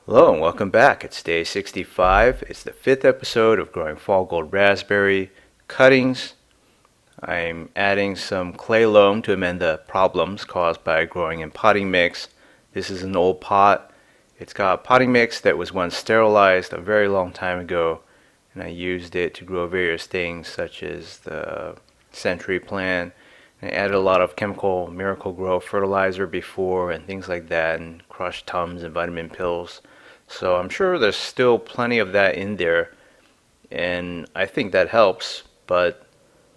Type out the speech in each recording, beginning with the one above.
Hello and welcome back. It's day 65. It's the fifth episode of growing fall gold raspberry cuttings. I'm adding some clay loam to amend the problems caused by growing in potting mix. This is an old pot. It's got potting mix that was once sterilized a very long time ago, and I used it to grow various things such as the century plant. And I added a lot of chemical Miracle-Gro fertilizer before and things like that, and crushed Tums and vitamin pills. So I'm sure there's still plenty of that in there, and I think that helps, but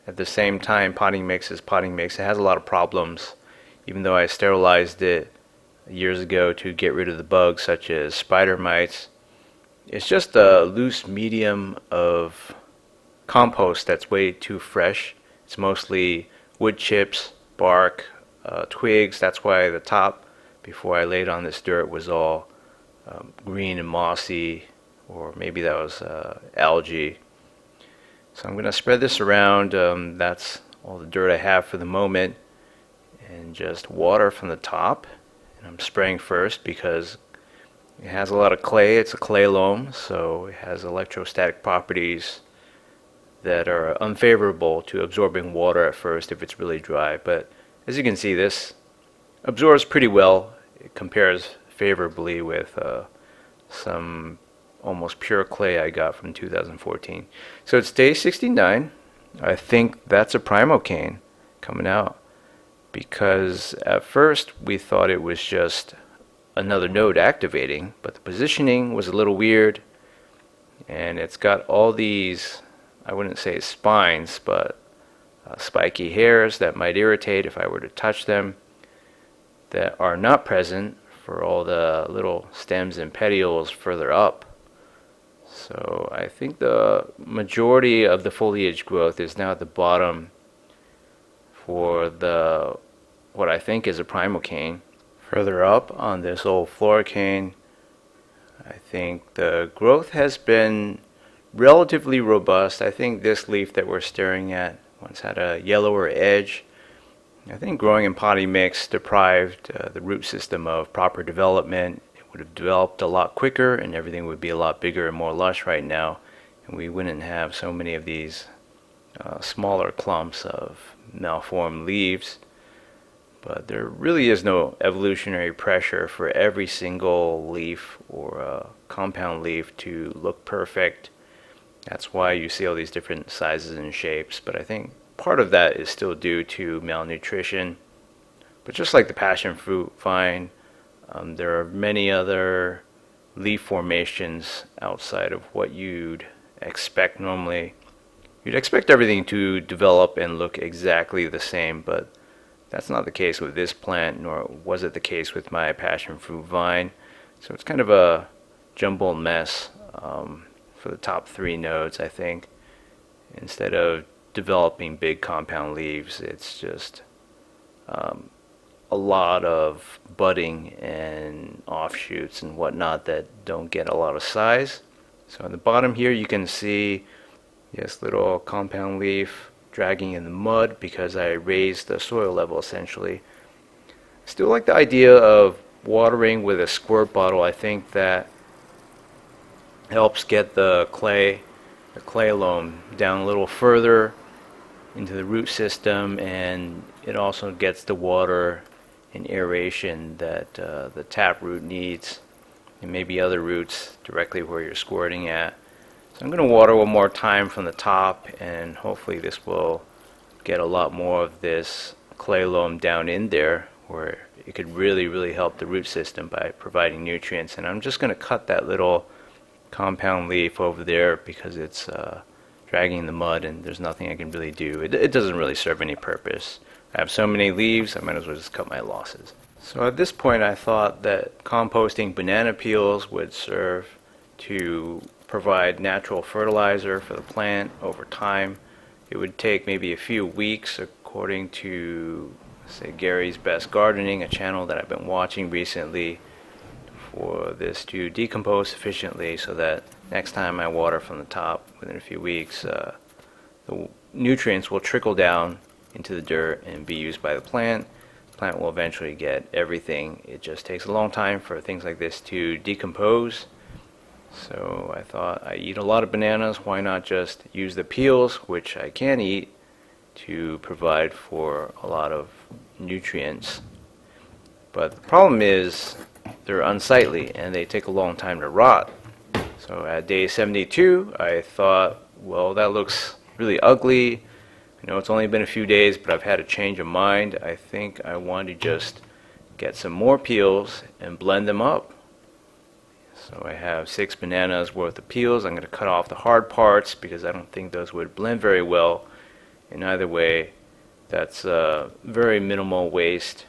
at the same time, potting mix is potting mix. It has a lot of problems, even though I sterilized it years ago to get rid of the bugs such as spider mites. It's just a loose medium of compost that's way too fresh. It's mostly wood chips, bark, twigs. That's why the top, before I laid on this dirt, was all green and mossy, or maybe that was algae. So I'm going to spread this around. That's all the dirt I have for the moment, and just water from the top. And I'm spraying first because it has a lot of clay. It's a clay loam, so it has electrostatic properties that are unfavorable to absorbing water at first if it's really dry. But as you can see, this absorbs pretty well. It compares favorably with some almost pure clay I got from 2014. So it's day 69. I think that's a primocane coming out, because at first we thought it was just another node activating, but the positioning was a little weird, and it's got all these, I wouldn't say spines, but spiky hairs that might irritate if I were to touch them, that are not present for all the little stems and petioles further up. So I think the majority of the foliage growth is now at the bottom for the what I think is a primocane. Further up on this old floricane, I think the growth has been relatively robust. I think this leaf that we're staring at once had a yellower edge. I think growing in potting mix deprived the root system of proper development. It would have developed a lot quicker, and everything would be a lot bigger and more lush right now, and we wouldn't have so many of these smaller clumps of malformed leaves. But there really is no evolutionary pressure for every single leaf or compound leaf to look perfect. That's why you see all these different sizes and shapes, but I think part of that is still due to malnutrition. But just like the passion fruit vine, there are many other leaf formations outside of what you'd expect normally. You'd expect everything to develop and look exactly the same, but that's not the case with this plant, nor was it the case with my passion fruit vine. So it's kind of a jumbled mess for the top three nodes, I think. Instead of developing big compound leaves, it's just a lot of budding and offshoots and whatnot that don't get a lot of size. So on the bottom here you can see this little compound leaf dragging in the mud because I raised the soil level essentially. Still like the idea of watering with a squirt bottle. I think that helps get the clay loam down a little further into the root system, and it also gets the water and aeration that the taproot needs, and maybe other roots directly where you're squirting at. So I'm going to water one more time from the top, and hopefully this will get a lot more of this clay loam down in there where it could really help the root system by providing nutrients. And I'm just going to cut that little compound leaf over there because it's dragging in the mud and there's nothing I can really do. It doesn't really serve any purpose. I have so many leaves, I might as well just cut my losses. So at this point I thought that composting banana peels would serve to provide natural fertilizer for the plant over time. It would take maybe a few weeks, according to, say, Gary's Best Gardening, a channel that I've been watching recently, for this to decompose efficiently so that next time I water from the top within a few weeks, the nutrients will trickle down into the dirt and be used by the plant. plant will eventually get everything. It just takes a long time for things like this to decompose. So I thought, I eat a lot of bananas, why not just use the peels, which I can eat, to provide for a lot of nutrients. But the problem is they're unsightly and they take a long time to rot. So at day 72, I thought, well, that looks really ugly. I know it's only been a few days, but I've had a change of mind. I think I want to just get some more peels and blend them up. So I have 6 bananas worth of peels. I'm going to cut off the hard parts because I don't think those would blend very well. In either way, that's very minimal waste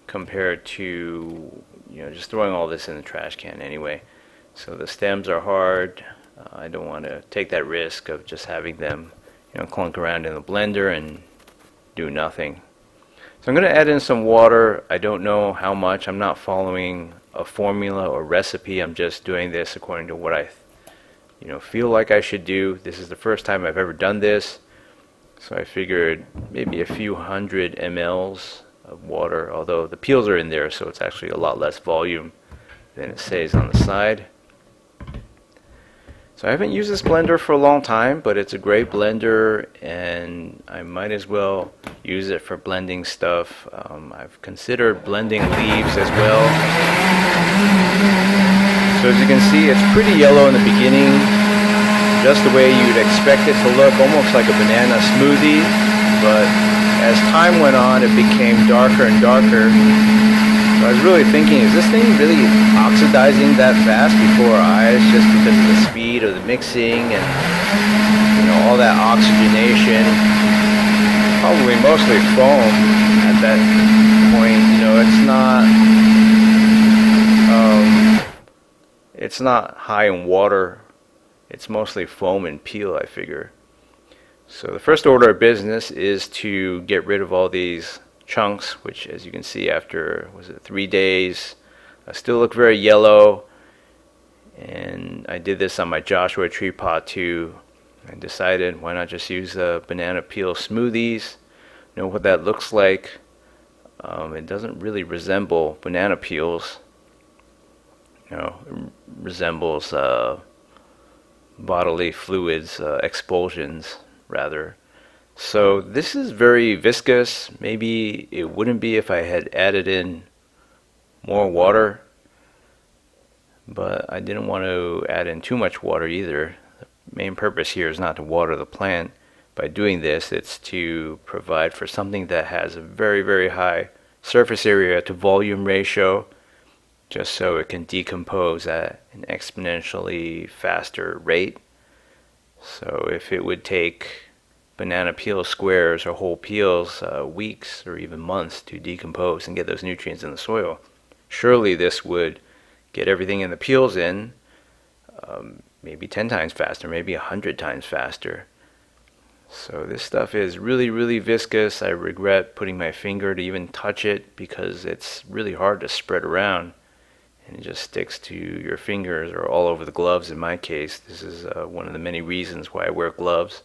compared to just throwing all this in the trash can anyway. So the stems are hard. I don't want to take that risk of just having them clunk around in the blender and do nothing. So I'm going to add in some water. I don't know how much. I'm not following a formula or recipe. I'm just doing this according to what I feel like I should do. This is the first time I've ever done this. So I figured maybe a few hundred mLs of water, although the peels are in there, so it's actually a lot less volume than it says on the side. So I haven't used this blender for a long time, but it's a great blender and I might as well use it for blending stuff. I've considered blending leaves as well. So as you can see, it's pretty yellow in the beginning, just the way you'd expect it to look, almost like a banana smoothie, but as time went on, it became darker and darker. So I was really thinking, is this thing really oxidizing that fast before our eyes just because of the speed of the mixing and all that oxygenation? Probably mostly foam at that point. It's not high in water. It's mostly foam and peel, I figure. So the first order of business is to get rid of all these chunks, which as you can see after 3 days still look very yellow. And I did this on my Joshua tree pot too. I decided why not just use banana peel smoothies, know what that looks like. It doesn't really resemble banana peels, it resembles bodily fluids, expulsions rather. So this is very viscous. Maybe it wouldn't be if I had added in more water, but I didn't want to add in too much water either. The main purpose here is not to water the plant. By doing this, it's to provide for something that has a very, very high surface area to volume ratio, just so it can decompose at an exponentially faster rate. So if it would take banana peel squares or whole peels weeks or even months to decompose and get those nutrients in the soil, surely this would get everything in the peels in maybe 10 times faster, maybe 100 times faster. So this stuff is really, really viscous. I regret putting my finger to even touch it because it's really hard to spread around and it just sticks to your fingers or all over the gloves in my case. This is one of the many reasons why I wear gloves,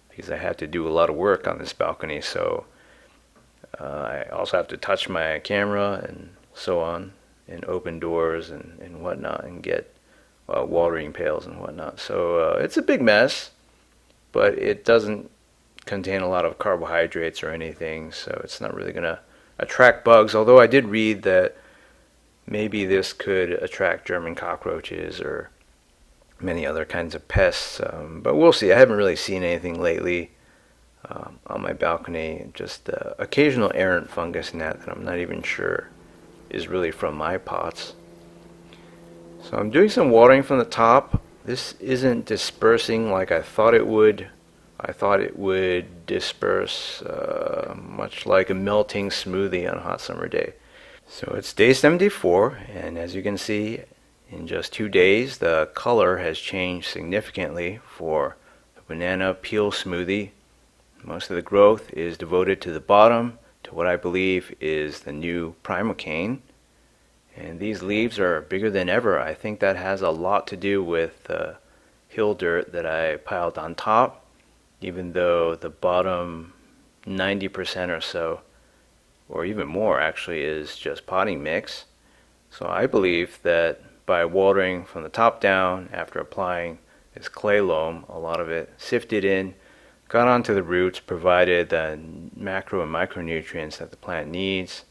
because I have to do a lot of work on this balcony. So I also have to touch my camera and so on, and open doors and whatnot, and get watering pails and whatnot. So it's a big mess, but it doesn't contain a lot of carbohydrates or anything, so it's not really going to attract bugs, although I did read that maybe this could attract German cockroaches or many other kinds of pests, but we'll see. I haven't really seen anything lately on my balcony, just occasional errant fungus gnat that I'm not even sure is really from my pots. So I'm doing some watering from the top. This isn't dispersing like I thought it would. I thought it would disperse much like a melting smoothie on a hot summer day. So it's day 74, and as you can see, in just 2 days, the color has changed significantly for the banana peel smoothie. Most of the growth is devoted to the bottom, to what I believe is the new primocane. And these leaves are bigger than ever. I think that has a lot to do with the hill dirt that I piled on top, even though the bottom 90% or so or even more actually, is just potting mix. So I believe that by watering from the top down after applying this clay loam, a lot of it sifted in, got onto the roots, provided the macro and micronutrients that the plant needs,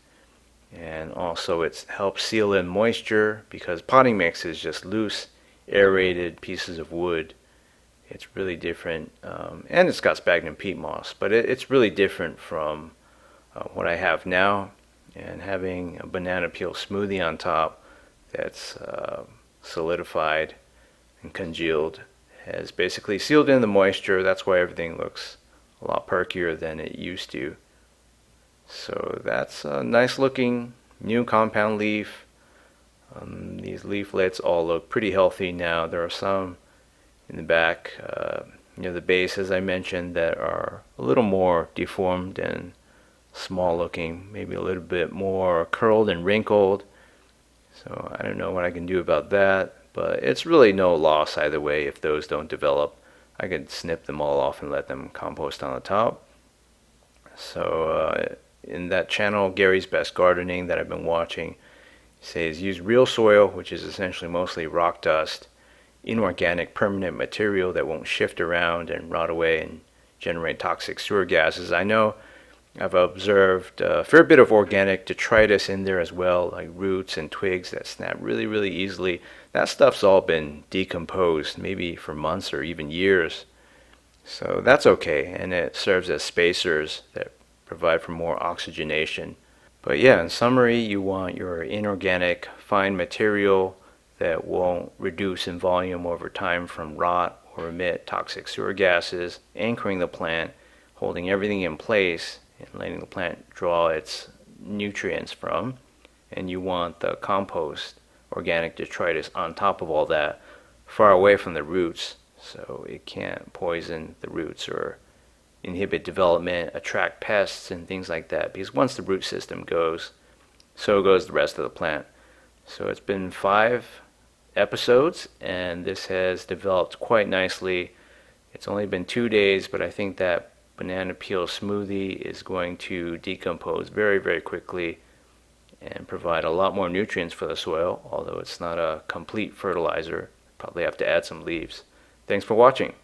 and also it helps seal in moisture because potting mix is just loose, aerated pieces of wood. It's really different, and it's got sphagnum peat moss, but it's really different from what I have now. And having a banana peel smoothie on top that's solidified and congealed has basically sealed in the moisture. That's why everything looks a lot perkier than it used to. So that's a nice looking new compound leaf. These leaflets all look pretty healthy now. There are some in the back near the base, as I mentioned, that are a little more deformed and small looking, maybe a little bit more curled and wrinkled. So I don't know what I can do about that, but it's really no loss either way if those don't develop. I could snip them all off and let them compost on the top. So in that channel, Gary's Best Gardening, that I've been watching, says use real soil, which is essentially mostly rock dust, inorganic permanent material that won't shift around and rot away and generate toxic sewer gases. I know I've observed a fair bit of organic detritus in there as well, like roots and twigs that snap really, really easily. That stuff's all been decomposed, maybe for months or even years. So that's okay, and it serves as spacers that provide for more oxygenation. But yeah, in summary, you want your inorganic, fine material that won't reduce in volume over time from rot or emit toxic sewer gases, anchoring the plant, holding everything in place, and letting the plant draw its nutrients from. And you want the compost, organic detritus, on top of all that, far away from the roots, so it can't poison the roots or inhibit development, attract pests and things like that, because once the root system goes, so goes the rest of the plant. So it's been 5 episodes, and this has developed quite nicely. It's only been 2 days, but I think that banana peel smoothie is going to decompose very, very quickly and provide a lot more nutrients for the soil, although it's not a complete fertilizer. Probably have to add some leaves. Thanks for watching.